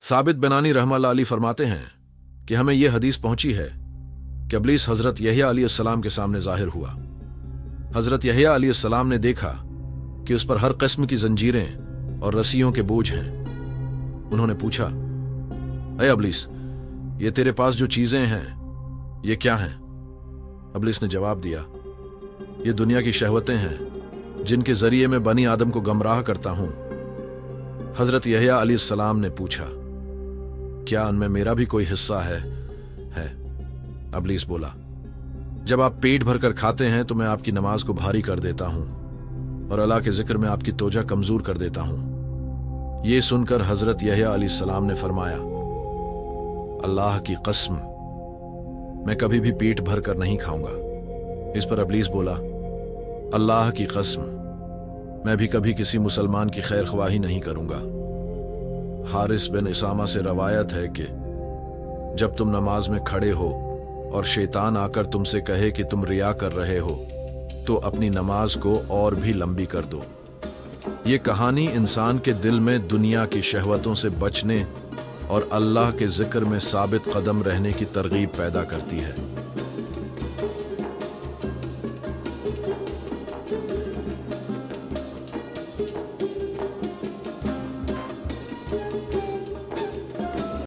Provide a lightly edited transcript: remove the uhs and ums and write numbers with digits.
साबित बनानी रहमतुल्लाह अलैह फरमाते हैं कि हमें यह हदीस पहुंची है कि इब्लीस हजरत यहया अलैहिस्सलाम के सामने जाहिर हुआ। हजरत यहया अलैहिस्सलाम ने देखा कि उस पर हर किस्म की जंजीरें और रस्सियों के बोझ हैं। उन्होंने पूछा, ऐ इब्लीस, ये तेरे पास जो चीजें हैं ये क्या हैं? इब्लीस ने जवाब दिया, ये दुनिया की शहवतें हैं जिनके जरिए मैं बनी आदम को गमराह करता हूं। हजरत यहया अलैहिस्सलाम ने पूछा, क्या उनमें मेरा भी कोई हिस्सा है? इब्लीस बोला, जब आप पेट भरकर खाते हैं तो मैं आपकी नमाज को भारी कर देता हूं और अल्लाह के जिक्र में आपकी तोजा कमजोर कर देता हूं। यह सुनकर हजरत यहया अलैहिस्सलाम ने फरमाया, अल्लाह की कसम, मैं कभी भी पेट भर कर नहीं खाऊंगा। इस पर इब्लीस बोला, अल्लाह की कसम, मैं भी कभी किसी मुसलमान की खैर ख्वाही नहीं करूंगा। हारिस बिन इसामा से रवायत है कि जब तुम नमाज में खड़े हो और शैतान आकर तुमसे कहे कि तुम रिया कर रहे हो तो अपनी नमाज को और भी लंबी कर दो। ये कहानी इंसान के दिल में दुनिया की शहवतों से बचने और अल्लाह के जिक्र में साबित कदम रहने की तरगीब पैदा करती है।